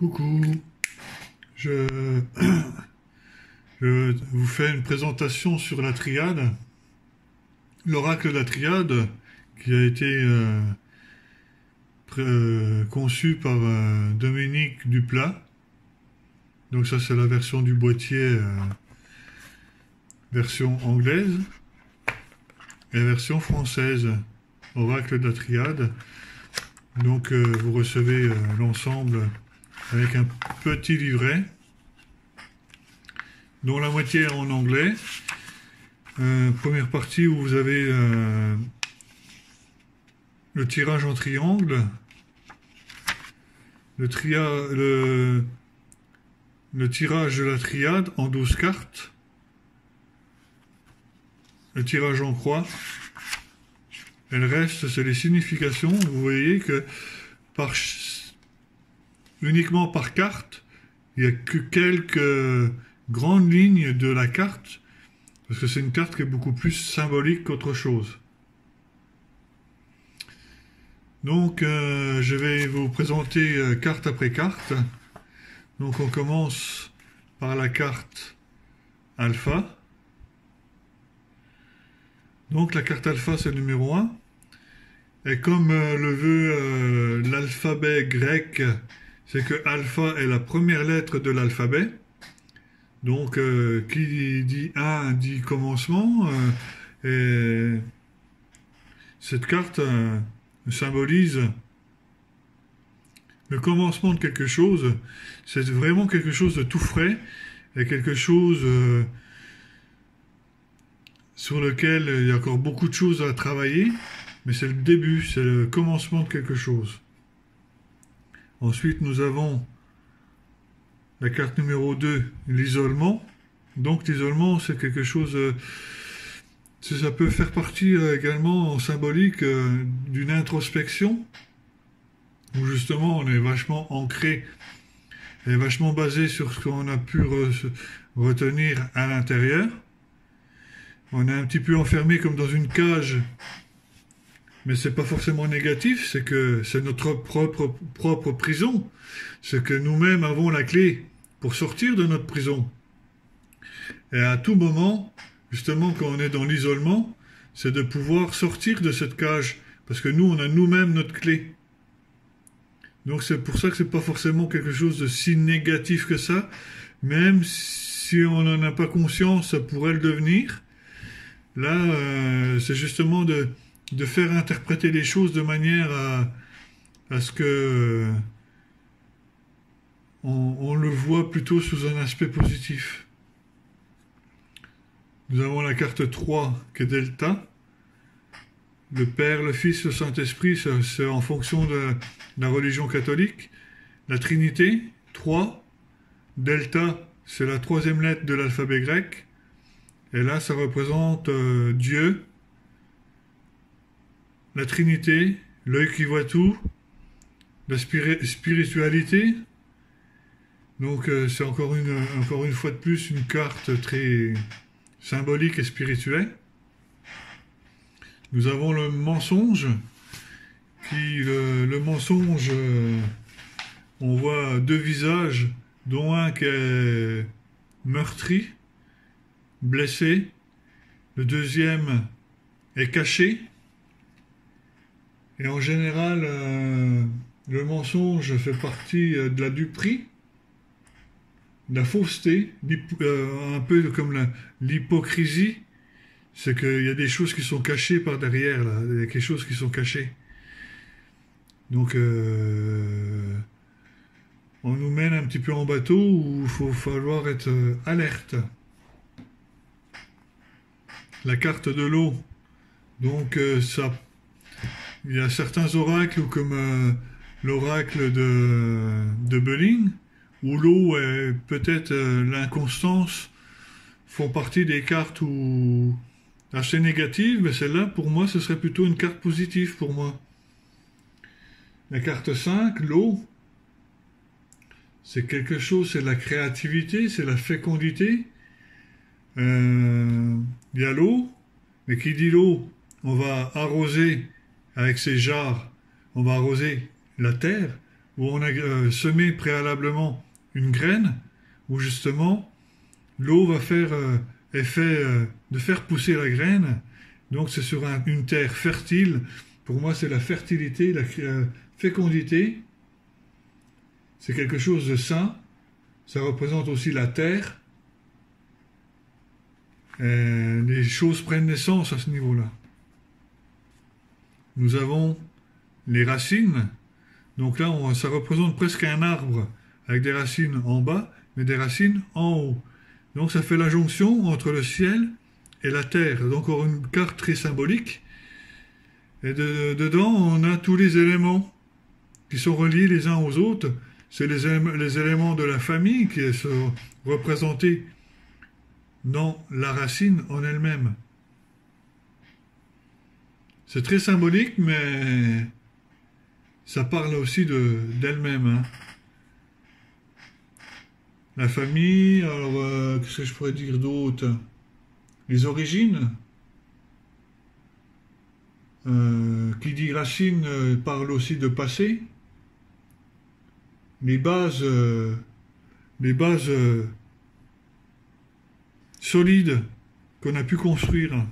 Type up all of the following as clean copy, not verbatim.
Coucou, je, je vous fais une présentation sur la triade, l'oracle de la triade qui a été conçu par Dominique Duplat. Donc ça c'est la version du boîtier, version anglaise, et la version française, oracle de la triade. Donc vous recevez l'ensemble avec un petit livret dont la moitié est en anglais. Première partie où vous avez le tirage en triangle, le tirage de la triade en 12 cartes, le tirage en croix, et le reste c'est les significations. Vous voyez que uniquement par carte, il n'y a que quelques grandes lignes de la carte, parce que c'est une carte qui est beaucoup plus symbolique qu'autre chose. Donc je vais vous présenter carte après carte. Donc on commence par la carte alpha. Donc la carte alpha c'est le numéro 1. Et comme le veut l'alphabet grec, c'est que alpha est la première lettre de l'alphabet. Donc qui dit 1 dit commencement. Et cette carte symbolise le commencement de quelque chose. C'est vraiment quelque chose de tout frais et quelque chose sur lequel il y a encore beaucoup de choses à travailler, mais c'est le début, c'est le commencement de quelque chose. Ensuite, nous avons la carte numéro 2, l'isolement. Donc l'isolement, c'est quelque chose, ça peut faire partie également en symbolique d'une introspection, où justement on est vachement ancré et vachement basé sur ce qu'on a pu retenir à l'intérieur. On est un petit peu enfermé comme dans une cage, mais c'est pas forcément négatif, c'est que c'est notre propre prison. C'est que nous-mêmes avons la clé pour sortir de notre prison. Et à tout moment, justement quand on est dans l'isolement, c'est de pouvoir sortir de cette cage, parce que nous, on a nous-mêmes notre clé. Donc c'est pour ça que c'est pas forcément quelque chose de si négatif que ça, même si on n'en a pas conscience, ça pourrait le devenir. Là, c'est justement de faire interpréter les choses de manière à ce que on le voit plutôt sous un aspect positif. Nous avons la carte 3 qui est Delta. Le Père, le Fils, le Saint-Esprit, c'est en fonction de la religion catholique. La Trinité, 3. Delta, c'est la troisième lettre de l'alphabet grec. Et là, ça représente Dieu, la Trinité, l'œil qui voit tout, la spiritualité. Donc c'est encore une fois de plus une carte très symbolique et spirituelle. Nous avons le mensonge, le mensonge, on voit deux visages, dont un qui est meurtri, blessé, le deuxième est caché. Et en général, le mensonge fait partie de la duperie, de la fausseté, un peu comme l'hypocrisie. C'est qu'il y a des choses qui sont cachées par derrière, là. Il y a quelque chose qui sont cachées. Donc, on nous mène un petit peu en bateau où il faut falloir être alerte. La carte de l'eau. Donc, il y a certains oracles, comme l'oracle de Belling, où l'eau et peut-être l'inconstance font partie des cartes assez négatives, mais celle-là, pour moi, ce serait plutôt une carte positive pour moi. La carte 5, l'eau, c'est quelque chose, c'est la créativité, c'est la fécondité. Il y a l'eau, mais qui dit l'eau, on va arroser avec ces jarres, on va arroser la terre, où on a semé préalablement une graine, où justement l'eau va faire effet de faire pousser la graine. Donc c'est sur une terre fertile. Pour moi, c'est la fertilité, la fécondité. C'est quelque chose de sain. Ça représente aussi la terre. Les choses prennent naissance à ce niveau-là. Nous avons les racines. Donc là, ça représente presque un arbre avec des racines en bas, mais des racines en haut. Donc ça fait la jonction entre le ciel et la terre. Donc encore une carte très symbolique. Et dedans, on a tous les éléments qui sont reliés les uns aux autres. C'est les éléments de la famille qui sont représentés dans la racine en elle-même. C'est très symbolique, mais ça parle aussi d'elle-même. Hein. La famille, alors qu'est-ce que je pourrais dire d'autre? Les origines. Qui dit racine parle aussi de passé. Les bases solides qu'on a pu construire.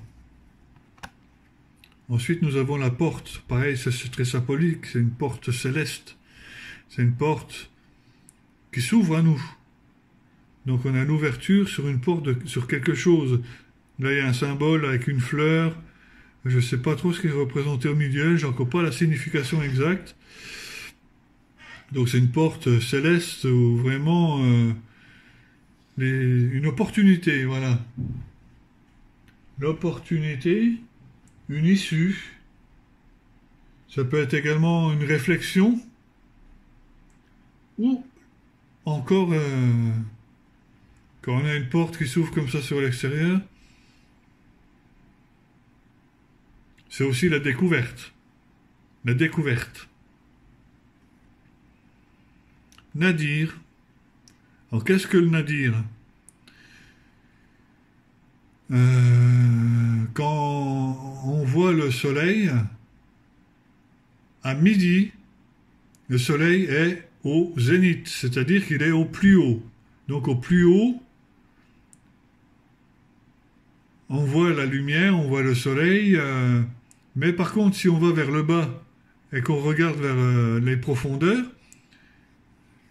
Ensuite, nous avons la porte. Pareil, c'est très symbolique. C'est une porte céleste. C'est une porte qui s'ouvre à nous. Donc, on a l'ouverture sur une porte, sur quelque chose. Là, il y a un symbole avec une fleur. Je ne sais pas trop ce qui est représenté au milieu. J'ai encore pas la signification exacte. Donc, c'est une porte céleste où vraiment une opportunité, voilà. L'opportunité, une issue. Ça peut être également une réflexion ou encore quand on a une porte qui s'ouvre comme ça sur l'extérieur, c'est aussi la découverte. La découverte. Nadir. Alors qu'est-ce que le nadir? Quand on voit le soleil, à midi, le soleil est au zénith, c'est-à-dire qu'il est au plus haut. Donc au plus haut, on voit la lumière, on voit le soleil, mais par contre, si on va vers le bas et qu'on regarde vers les profondeurs,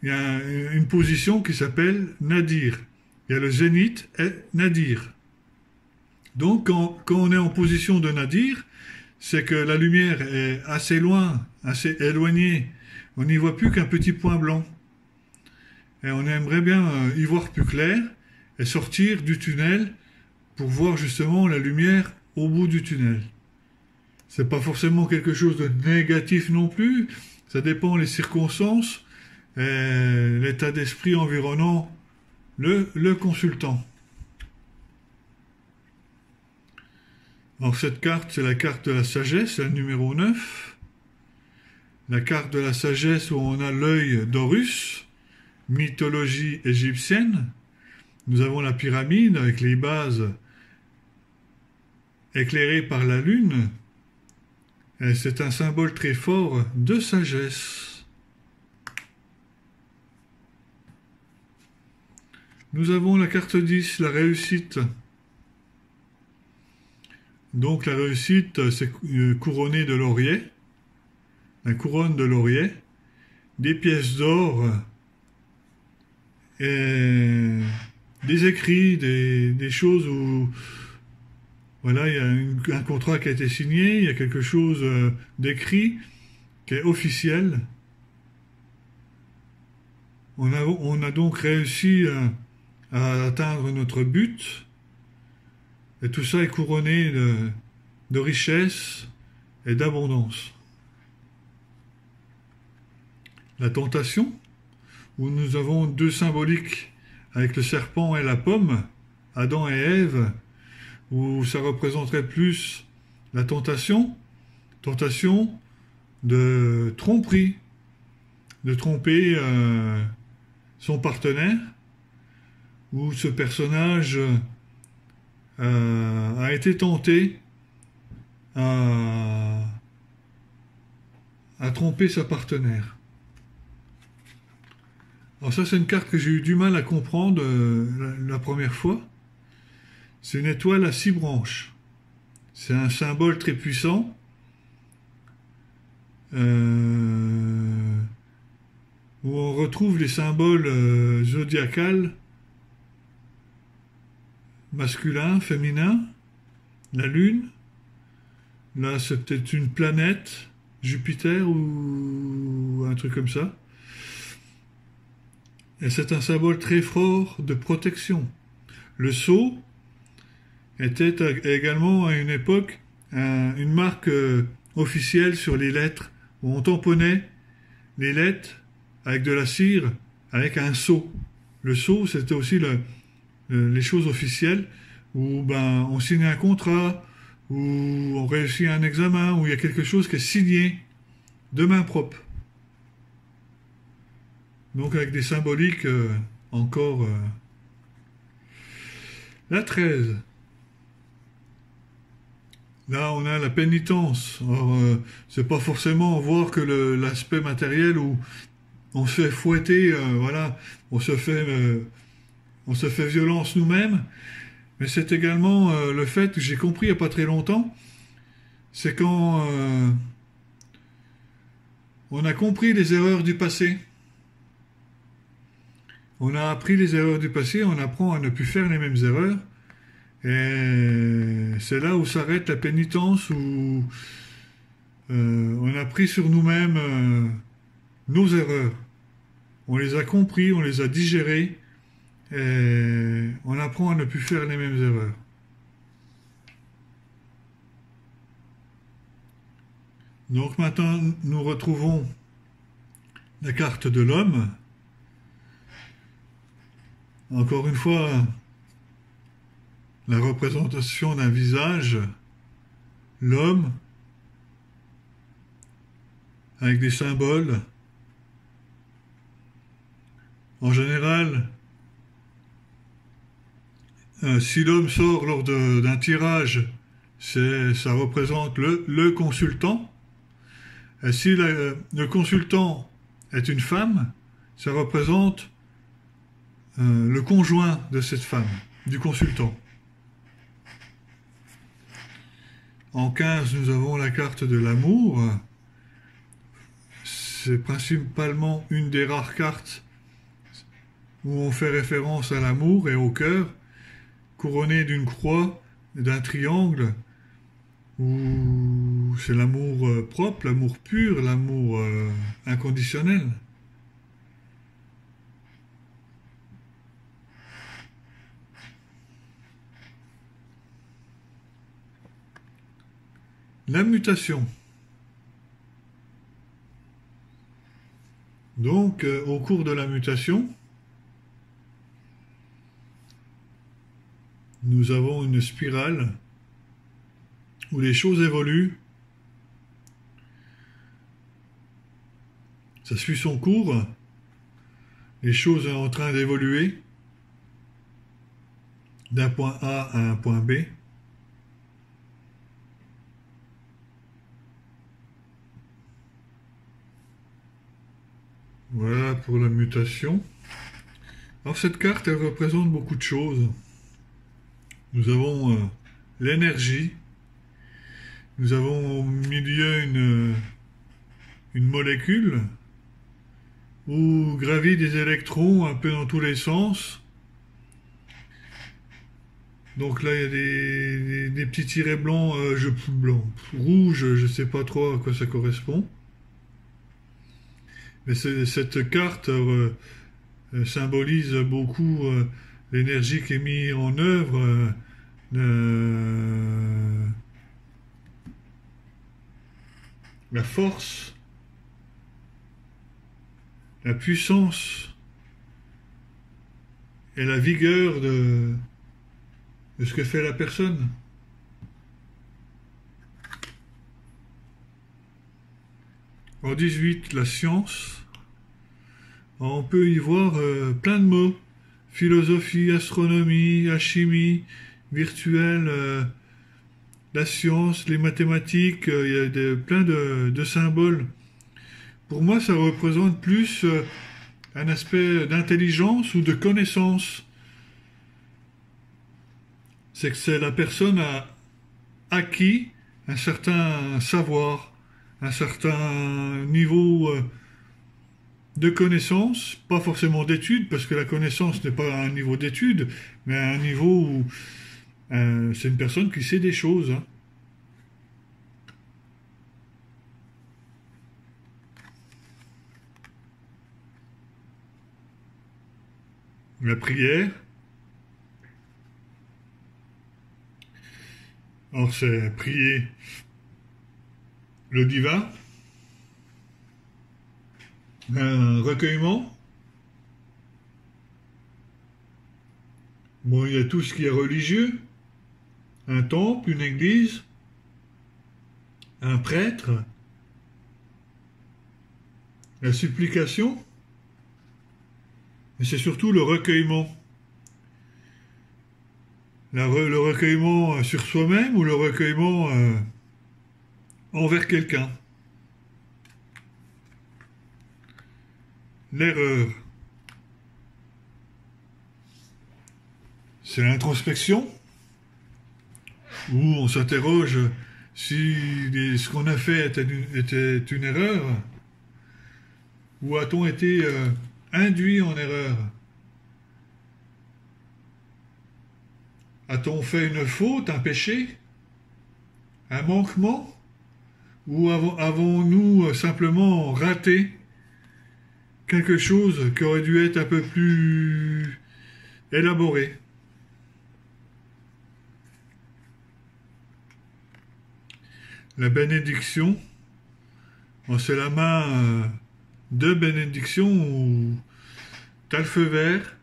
il y a une position qui s'appelle nadir. Il y a le zénith et nadir. Donc, quand on est en position de nadir, c'est que la lumière est assez loin, assez éloignée. On n'y voit plus qu'un petit point blanc. Et on aimerait bien y voir plus clair et sortir du tunnel pour voir justement la lumière au bout du tunnel. C'est pas forcément quelque chose de négatif non plus. Ça dépend des circonstances et l'état d'esprit environnant le consultant. Alors cette carte, c'est la carte de la sagesse, la numéro 9. La carte de la sagesse où on a l'œil d'Horus, mythologie égyptienne. Nous avons la pyramide avec les bases éclairées par la lune. Et c'est un symbole très fort de sagesse. Nous avons la carte 10, la réussite. Donc la réussite, c'est couronné de laurier, la couronne de laurier, des pièces d'or, et des écrits, des choses où voilà, il y a un contrat qui a été signé, il y a quelque chose d'écrit qui est officiel. On a donc réussi à atteindre notre but. Et tout ça est couronné de richesse et d'abondance. La tentation, où nous avons deux symboliques avec le serpent et la pomme, Adam et Ève, où ça représenterait plus la tentation de tromperie, de tromper son partenaire, où ce personnage a été tenté à tromper sa partenaire. Alors ça, c'est une carte que j'ai eu du mal à comprendre la première fois. C'est une étoile à 6 branches. C'est un symbole très puissant. euh, Où on retrouve les symboles zodiacales, masculins, féminins, la Lune. Là, c'est peut-être une planète, Jupiter ou un truc comme ça. Et c'est un symbole très fort de protection. Le sceau était également à une époque une marque officielle sur les lettres, où on tamponnait les lettres avec de la cire, avec un sceau. Le sceau, c'était aussi les choses officielles, où ben, on signe un contrat, où on réussit un examen, où il y a quelque chose qui est signé de main propre. Donc avec des symboliques encore... La 13. Là, on a la pénitence. Alors, c'est pas forcément voir que l'aspect matériel où on se fait fouetter, voilà, on se fait violence nous-mêmes, mais c'est également le fait que j'ai compris il n'y a pas très longtemps, c'est quand on a compris les erreurs du passé. On a appris les erreurs du passé, on apprend à ne plus faire les mêmes erreurs. Et c'est là où s'arrête la pénitence, où on a pris sur nous-mêmes nos erreurs. On les a compris, on les a digérées, et on apprend à ne plus faire les mêmes erreurs. Donc maintenant, nous retrouvons la carte de l'homme. Encore une fois, la représentation d'un visage, l'homme, avec des symboles. En général, si l'homme sort lors d'un tirage, ça représente le consultant. Et si le consultant est une femme, ça représente le conjoint de cette femme, du consultant. En 15, nous avons la carte de l'amour. C'est principalement une des rares cartes où on fait référence à l'amour et au cœur, couronné d'une croix et d'un triangle, où c'est l'amour propre, l'amour pur, l'amour inconditionnel. La mutation. Donc, au cours de la mutation, nous avons une spirale où les choses évoluent. Ça suit son cours. Les choses sont en train d'évoluer d'un point A à un point B. Voilà pour la mutation. Alors cette carte, elle représente beaucoup de choses. Nous avons l'énergie. Nous avons au milieu une molécule où gravitent des électrons un peu dans tous les sens. Donc là, il y a des petits tirets blancs, rouges, je ne sais pas trop à quoi ça correspond. Mais cette carte symbolise beaucoup l'énergie qui est mise en œuvre, la force, la puissance et la vigueur de ce que fait la personne. En 18, la science. On peut y voir plein de mots. Philosophie, astronomie, alchimie, virtuel, la science, les mathématiques, il y a plein de symboles. Pour moi, ça représente plus un aspect d'intelligence ou de connaissance. C'est que la personne a acquis un certain savoir, un certain niveau de connaissance, pas forcément d'études, parce que la connaissance n'est pas à un niveau d'études, mais à un niveau où c'est une personne qui sait des choses, hein. La prière, alors c'est prier le divin, un recueillement. Bon, il y a tout ce qui est religieux, un temple, une église, un prêtre, la supplication, mais c'est surtout le recueillement. Le recueillement sur soi-même ou le recueillement envers quelqu'un. L'erreur, c'est l'introspection, où on s'interroge si ce qu'on a fait était une erreur, ou a-t-on été induit en erreur? A-t-on fait une faute, un péché, un manquement? Ou avons-nous simplement raté quelque chose qui aurait dû être un peu plus élaboré? La bénédiction, c'est la main de bénédiction où tu as le feu vert,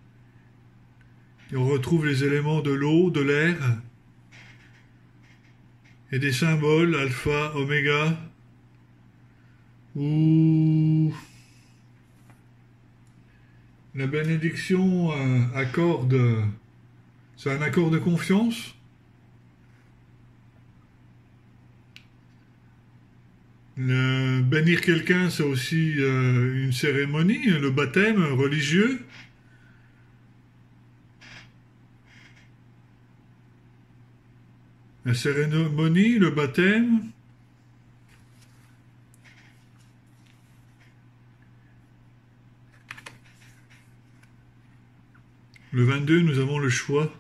et on retrouve les éléments de l'eau, de l'air, et des symboles, alpha, oméga, où la bénédiction c'est un accord de confiance. Bénir quelqu'un, c'est aussi une cérémonie, le baptême religieux. La cérémonie, le baptême. Le 22, nous avons le choix.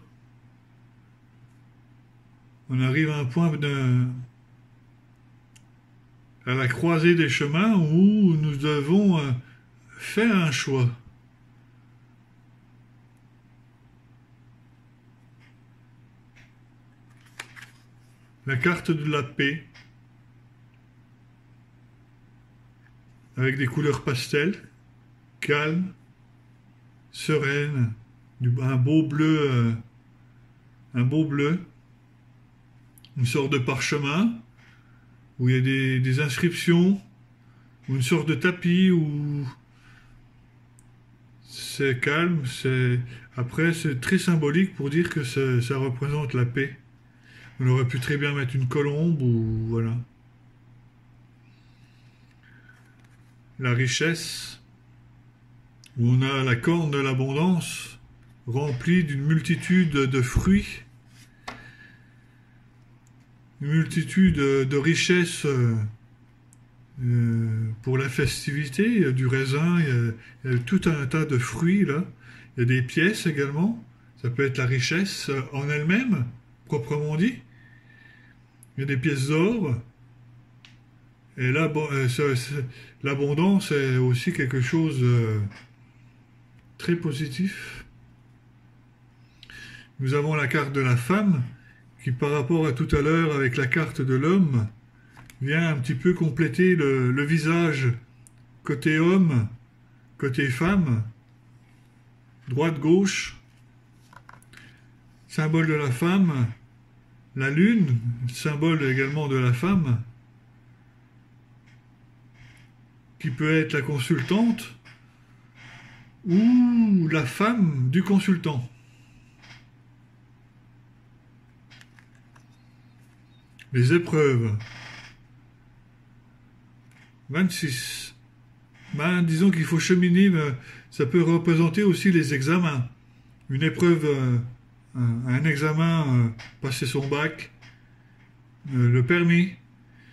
On arrive à un point à la croisée des chemins où nous devons faire un choix. La carte de la paix, avec des couleurs pastel, calme, sereine, un beau bleu, une sorte de parchemin où il y a des inscriptions, ou une sorte de tapis où c'est calme, après c'est très symbolique pour dire que ça représente la paix. On aurait pu très bien mettre une colombe ou voilà. La richesse, où on a la corne de l'abondance, remplie d'une multitude de fruits, une multitude de richesses pour la festivité. Il y a du raisin, il y a tout un tas de fruits là. Il y a des pièces également. Ça peut être la richesse en elle-même, proprement dit. Il y a des pièces d'or. Et là, l'abondance est aussi quelque chose de très positif. Nous avons la carte de la femme, qui par rapport à tout à l'heure avec la carte de l'homme, vient un petit peu compléter le visage côté homme, côté femme, droite-gauche, symbole de la femme, la lune, symbole également de la femme, qui peut être la consultante ou la femme du consultant. Les épreuves. 26. Ben, disons qu'il faut cheminer, ça peut représenter aussi les examens. Une épreuve, un examen, passer son bac, le permis,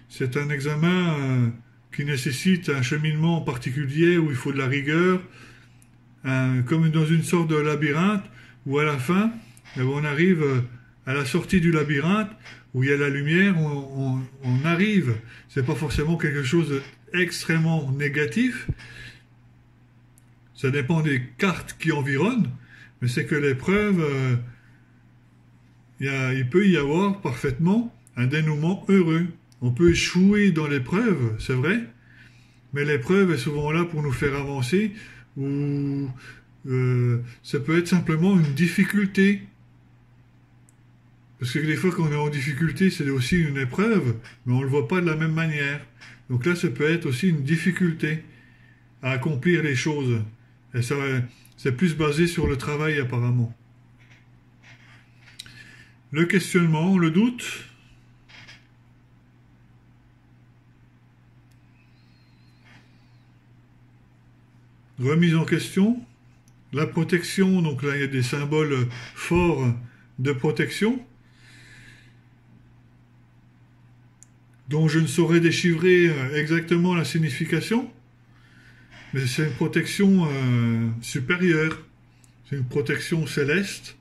c'est un examen qui nécessite un cheminement particulier où il faut de la rigueur, comme dans une sorte de labyrinthe, où à la fin, on arrive à la sortie du labyrinthe, où il y a la lumière, on arrive. C'est pas forcément quelque chose d'extrêmement négatif. Ça dépend des cartes qui environnent, mais c'est que l'épreuve, il peut y avoir parfaitement un dénouement heureux. On peut échouer dans l'épreuve, c'est vrai, mais l'épreuve est souvent là pour nous faire avancer, ou ça peut être simplement une difficulté. Parce que des fois, quand on est en difficulté, c'est aussi une épreuve, mais on ne le voit pas de la même manière. Donc là, ça peut être aussi une difficulté à accomplir les choses. Et ça, c'est plus basé sur le travail, apparemment. Le questionnement, le doute. Remise en question. La protection, donc là, il y a des symboles forts de protection, dont je ne saurais déchiffrer exactement la signification, mais c'est une protection supérieure, c'est une protection céleste,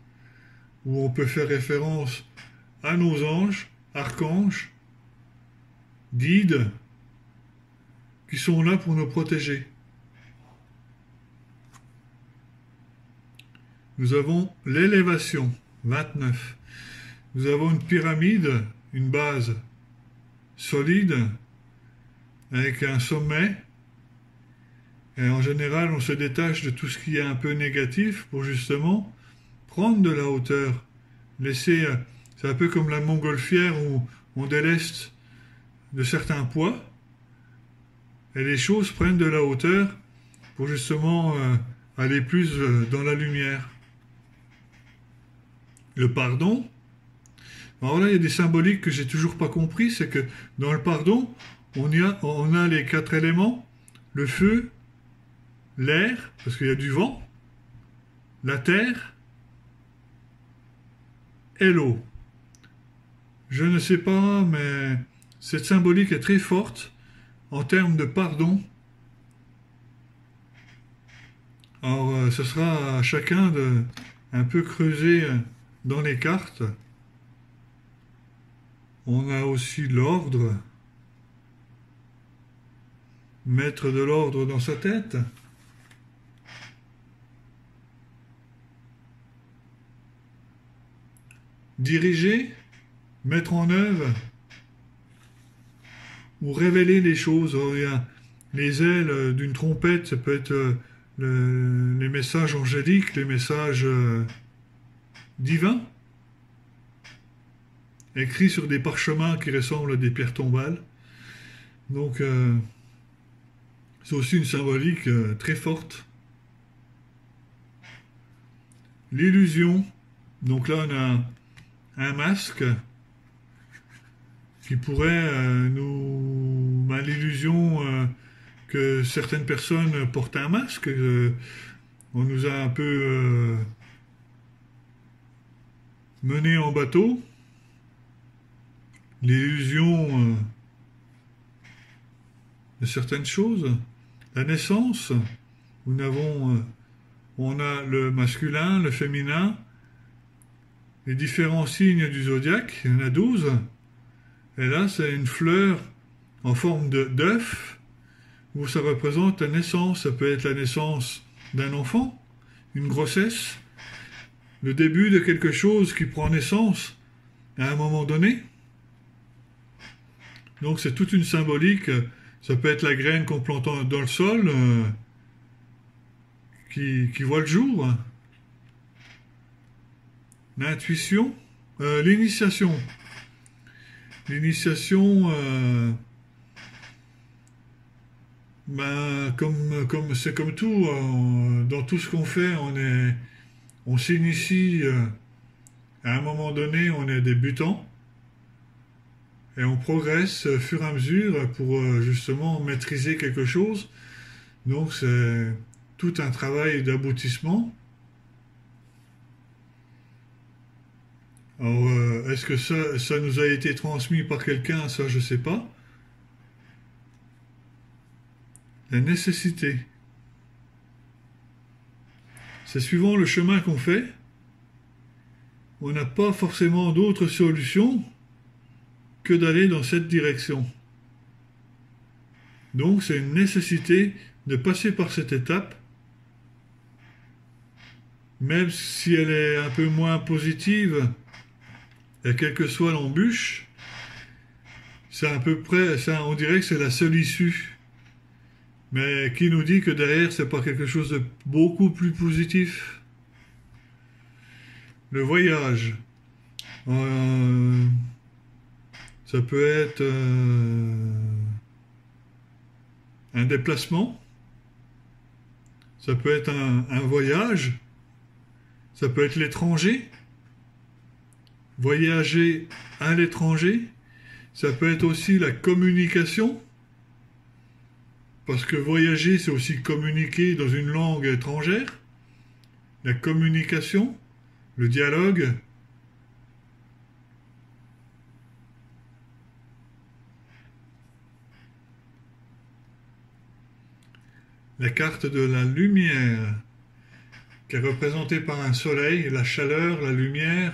où on peut faire référence à nos anges, archanges, guides, qui sont là pour nous protéger. Nous avons l'élévation, 29. Nous avons une pyramide, une base solide, avec un sommet. Et en général, on se détache de tout ce qui est un peu négatif pour justement prendre de la hauteur. Laisser, c'est un peu comme la montgolfière où on déleste de certains poids. Et les choses prennent de la hauteur pour justement aller plus dans la lumière. Le pardon. Alors là, il y a des symboliques que j'ai toujours pas compris, c'est que dans le pardon, on a les 4 éléments, le feu, l'air, parce qu'il y a du vent, la terre et l'eau. Je ne sais pas, mais cette symbolique est très forte en termes de pardon. Alors, ce sera à chacun de un peu creuser dans les cartes. On a aussi l'ordre. Mettre de l'ordre dans sa tête. Diriger, mettre en œuvre ou révéler les choses. Alors, il y a les ailes d'une trompette, ça peut être les messages angéliques, les messages divins, écrits sur des parchemins qui ressemblent à des pierres tombales. Donc, c'est aussi une symbolique très forte. L'illusion. Donc là, on a un masque qui pourrait nous... l'illusion que certaines personnes portent un masque. On nous a un peu menés en bateau. L'illusion de certaines choses. La naissance, on a le masculin, le féminin, les différents signes du zodiaque, il y en a 12. Et là, c'est une fleur en forme d'œuf, où ça représente la naissance. Ça peut être la naissance d'un enfant, une grossesse, le début de quelque chose qui prend naissance à un moment donné. Donc c'est toute une symbolique. Ça peut être la graine qu'on plante dans le sol, qui voit le jour. L'intuition, l'initiation. L'initiation, c'est comme tout, dans tout ce qu'on fait, on s'initie, à un moment donné, on est débutant, et on progresse au fur et à mesure pour justement maîtriser quelque chose. Donc c'est tout un travail d'aboutissement. Alors, est-ce que ça nous a été transmis par quelqu'un? Ça, je sais pas. La nécessité. C'est suivant le chemin qu'on fait. On n'a pas forcément d'autre solution que d'aller dans cette direction. Donc, c'est une nécessité de passer par cette étape, même si elle est un peu moins positive, et quelle que soit l'embûche, c'est à peu près, ça, on dirait que c'est la seule issue. Mais qui nous dit que derrière, c'est pas quelque chose de beaucoup plus positif? Le voyage, euh, ça peut être un déplacement, ça peut être un voyage, ça peut être l'étranger, voyager à l'étranger, ça peut être aussi la communication, parce que voyager, c'est aussi communiquer dans une langue étrangère, la communication, le dialogue. La carte de la lumière, qui est représentée par un soleil, la chaleur, la lumière,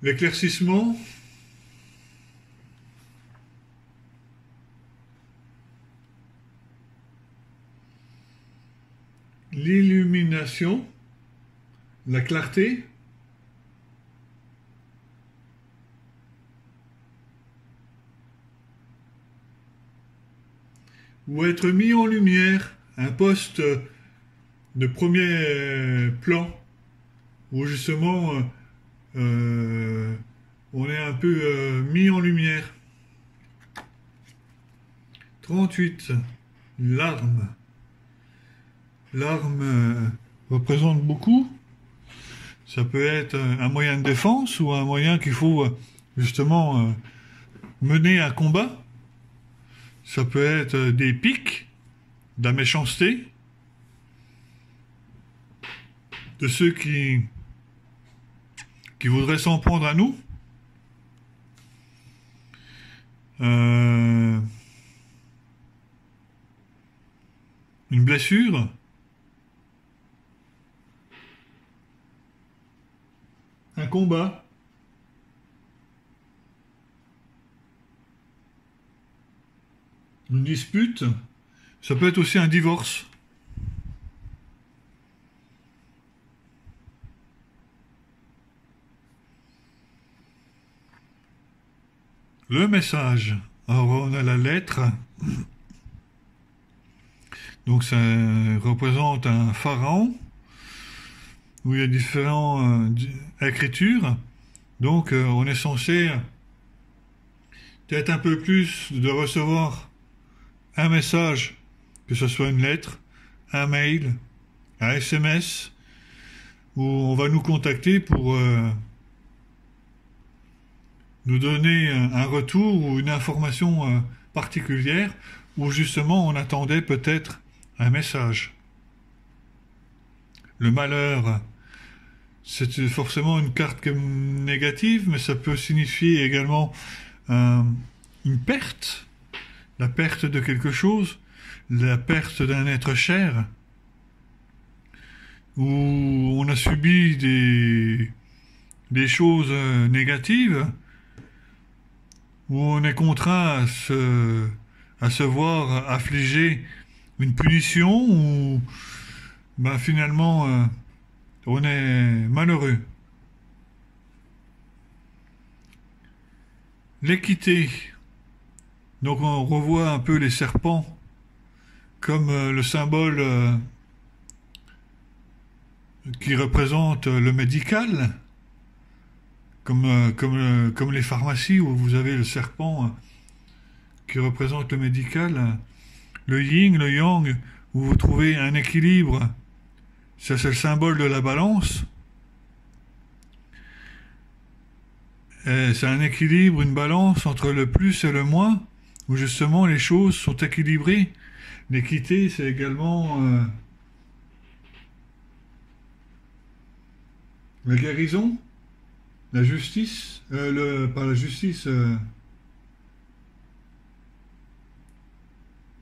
l'éclaircissement, l'illumination, la clarté, ou être mis en lumière, un poste de premier plan, où justement on est un peu mis en lumière. 38. L'arme. L'arme représente beaucoup. Ça peut être un moyen de défense ou un moyen qu'il faut justement mener un combat. Ça peut être des piques, de la méchanceté, de ceux qui voudraient s'en prendre à nous. Une blessure. Un combat. Une dispute. Ça peut être aussi un divorce. Le message. Alors on a la lettre. Donc ça représente un pharaon où il y a différentes écritures. Donc on est censé peut-être un peu plus de recevoir un message, que ce soit une lettre, un mail, un SMS, où on va nous contacter pour nous donner un retour ou une information particulière, où justement on attendait peut-être un message. Le malheur, c'est forcément une carte négative, mais ça peut signifier également une perte, la perte de quelque chose, la perte d'un être cher, où on a subi des choses négatives, où on est contraint à se voir affliger une punition, ou ben, finalement on est malheureux. L'équité. Donc on revoit un peu les serpents comme le symbole qui représente le médical, comme les pharmacies où vous avez le serpent qui représente le médical, le yin, le yang, où vous trouvez un équilibre. Ça, c'est le symbole de la balance. Et c'est un équilibre, une balance entre le plus et le moins, où justement les choses sont équilibrées. L'équité, c'est également la guérison, la justice, par la justice,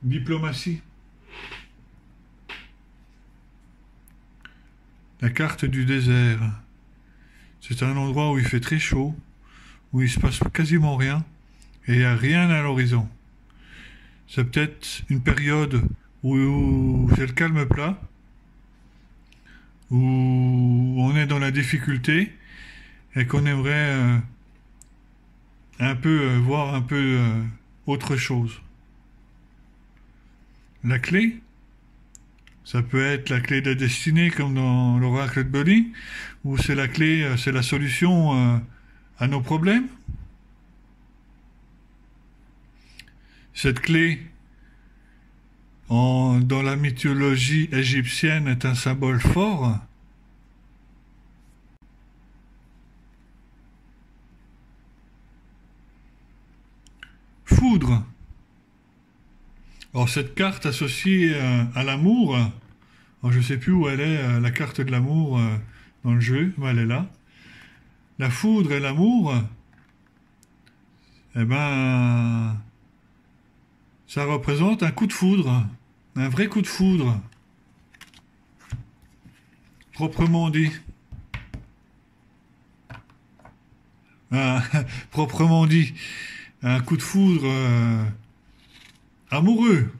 diplomatie. La carte du désert. C'est un endroit où il fait très chaud, où il se passe quasiment rien, et il n'y a rien à l'horizon. C'est peut-être une période où c'est le calme plat, où on est dans la difficulté et qu'on aimerait un peu voir un peu autre chose. La clé, ça peut être la clé de la destinée comme dans l'oracle de Boli, ou c'est la clé, c'est la solution à nos problèmes. Cette clé, dans la mythologie égyptienne, est un symbole fort. Foudre. Alors cette carte associée à l'amour, je ne sais plus où elle est, la carte de l'amour dans le jeu, mais elle est là. La foudre et l'amour, eh ben, ça représente un coup de foudre, un vrai coup de foudre, proprement dit. Ah, proprement dit, un coup de foudre amoureux.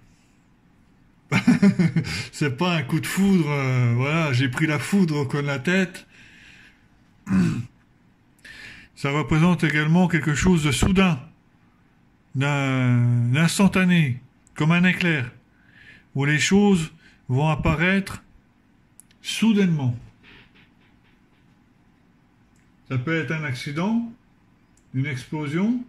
C'est pas un coup de foudre, voilà, j'ai pris la foudre au coin de la tête. Ça représente également quelque chose de soudain, d'instantané, comme un éclair, où les choses vont apparaître soudainement. Ça peut être un accident, une explosion,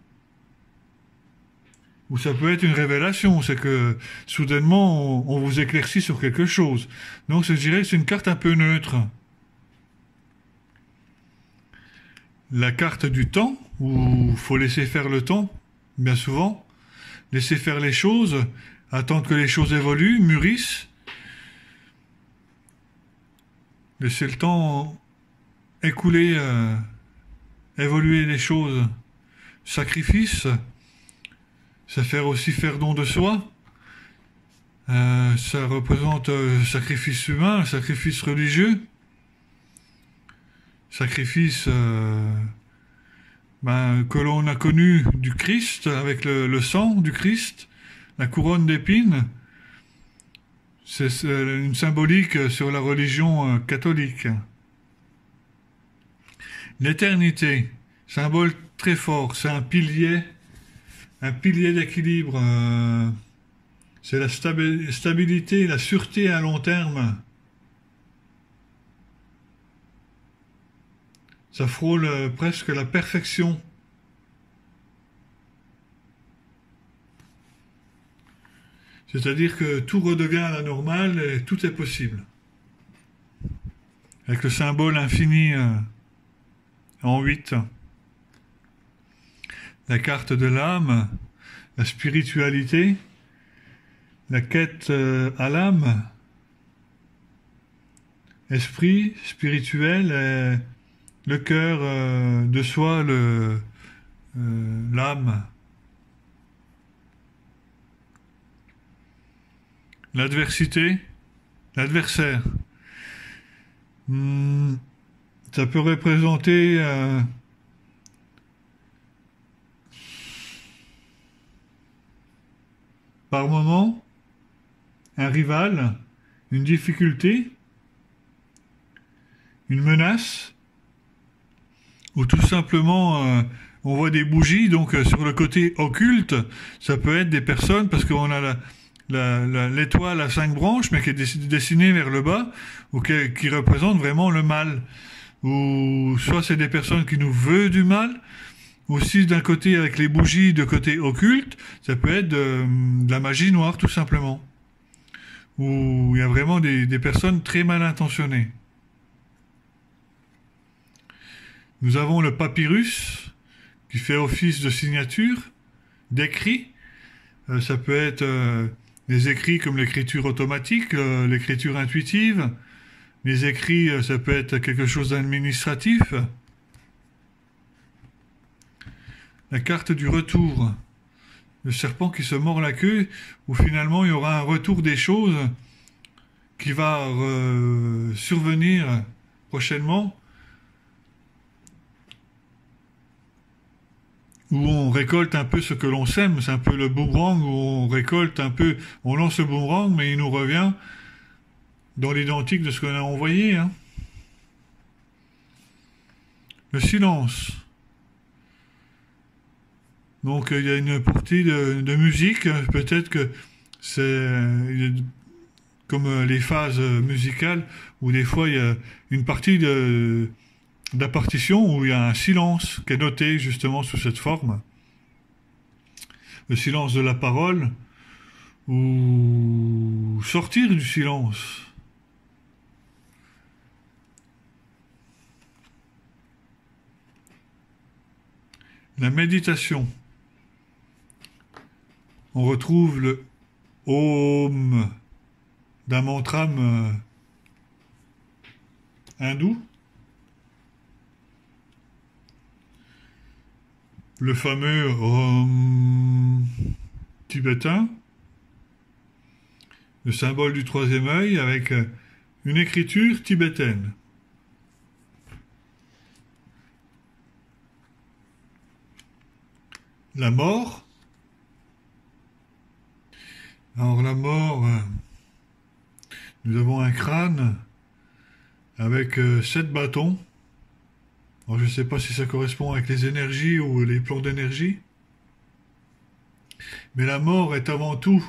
ou ça peut être une révélation, c'est que soudainement on vous éclaircit sur quelque chose. Donc je dirais que c'est une carte un peu neutre. La carte du temps, où il faut laisser faire le temps, bien souvent, laisser faire les choses, attendre que les choses évoluent, mûrissent, laisser le temps écouler, évoluer les choses. Sacrifice, ça faire aussi faire don de soi. Ça représente sacrifice humain, sacrifice religieux, sacrifice que l'on a connu du Christ, avec le sang du Christ, la couronne d'épines. C'est une symbolique sur la religion catholique. L'éternité, symbole très fort, c'est un pilier d'équilibre. C'est la stabilité, la sûreté à long terme. Ça frôle presque la perfection. C'est-à-dire que tout redevient à la normale et tout est possible. Avec le symbole infini en 8. La carte de l'âme, la spiritualité, la quête à l'âme, esprit, spirituel, le cœur de soi, l'âme. L'adversité, l'adversaire. Ça peut représenter par moment un rival, une difficulté, une menace, ou tout simplement on voit des bougies, donc sur le côté occulte, ça peut être des personnes, parce qu'on a l'étoile à 5 branches, mais qui est dessinée vers le bas, ou qui représente vraiment le mal. Ou soit c'est des personnes qui nous veulent du mal, aussi d'un côté avec les bougies de côté occulte, ça peut être de la magie noire tout simplement. Où il y a vraiment des personnes très mal intentionnées. Nous avons le papyrus, qui fait office de signature, d'écrit, Ça peut être les écrits comme l'écriture automatique, l'écriture intuitive. Les écrits, ça peut être quelque chose d'administratif. La carte du retour. Le serpent qui se mord la queue, où finalement il y aura un retour des choses qui va survenir prochainement, où on récolte un peu ce que l'on sème. C'est un peu le boomerang, où on récolte un peu, on lance le boomerang, mais il nous revient dans l'identique de ce qu'on a envoyé. Hein. Le silence. Donc il y a une partie de musique, peut-être que c'est comme les phases musicales, où des fois il y a une partie de la partition où il y a un silence qui est noté justement sous cette forme. Le silence de la parole, ou sortir du silence. La méditation. On retrouve le Om d'un mantra hindou. Le fameux Om tibétain. Le symbole du troisième œil avec une écriture tibétaine. La mort. Alors la mort, nous avons un crâne avec 7 bâtons. Alors, je ne sais pas si ça correspond avec les énergies ou les plans d'énergie. Mais la mort est avant tout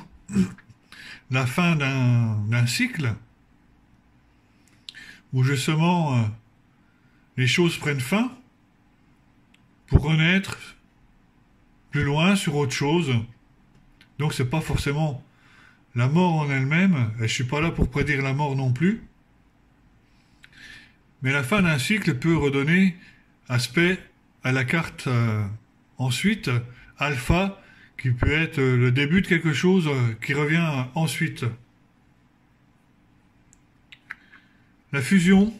la fin d'un cycle où justement les choses prennent fin pour renaître plus loin sur autre chose. Donc c'est pas forcément la mort en elle-même, et je suis pas là pour prédire la mort non plus. Mais la fin d'un cycle peut redonner aspect à la carte ensuite, alpha, qui peut être le début de quelque chose qui revient ensuite. La fusion.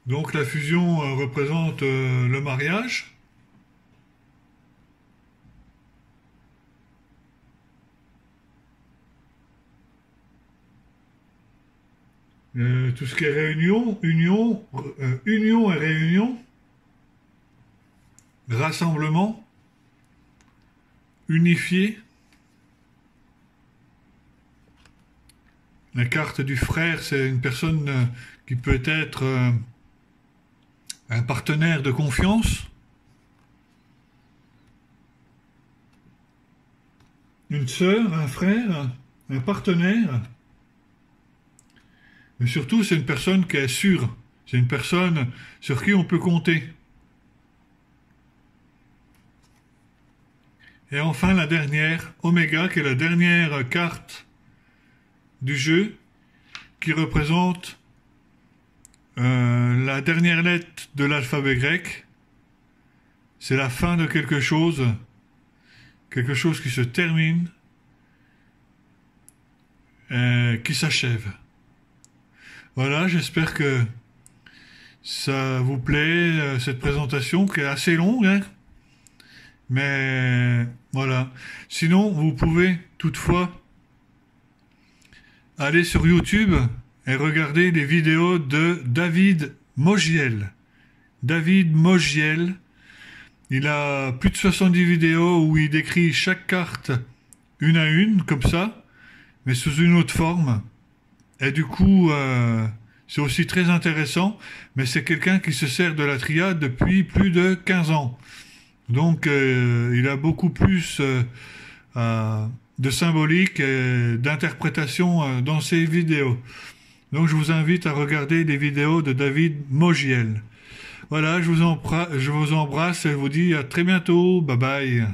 Donc la fusion représente le mariage. Tout ce qui est réunion, union et réunion, rassemblement, unifié. La carte du frère, c'est une personne qui peut être un partenaire de confiance, une sœur, un frère, un partenaire. Mais surtout, c'est une personne qui est sûre. C'est une personne sur qui on peut compter. Et enfin, la dernière, Oméga, qui est la dernière carte du jeu, qui représente la dernière lettre de l'alphabet grec. C'est la fin de quelque chose qui se termine, qui s'achève. Voilà, j'espère que ça vous plaît, cette présentation qui est assez longue, hein, mais voilà. Sinon, vous pouvez toutefois aller sur YouTube et regarder les vidéos de David Mogiel. David Mogiel, il a plus de 70 vidéos où il décrit chaque carte une à une, comme ça, mais sous une autre forme. Et du coup, c'est aussi très intéressant, mais c'est quelqu'un qui se sert de la triade depuis plus de 15 ans. Donc, il a beaucoup plus de symbolique et d'interprétation dans ses vidéos. Donc, je vous invite à regarder les vidéos de David Mogiel. Voilà, je vous embrasse et je vous dis à très bientôt. Bye bye.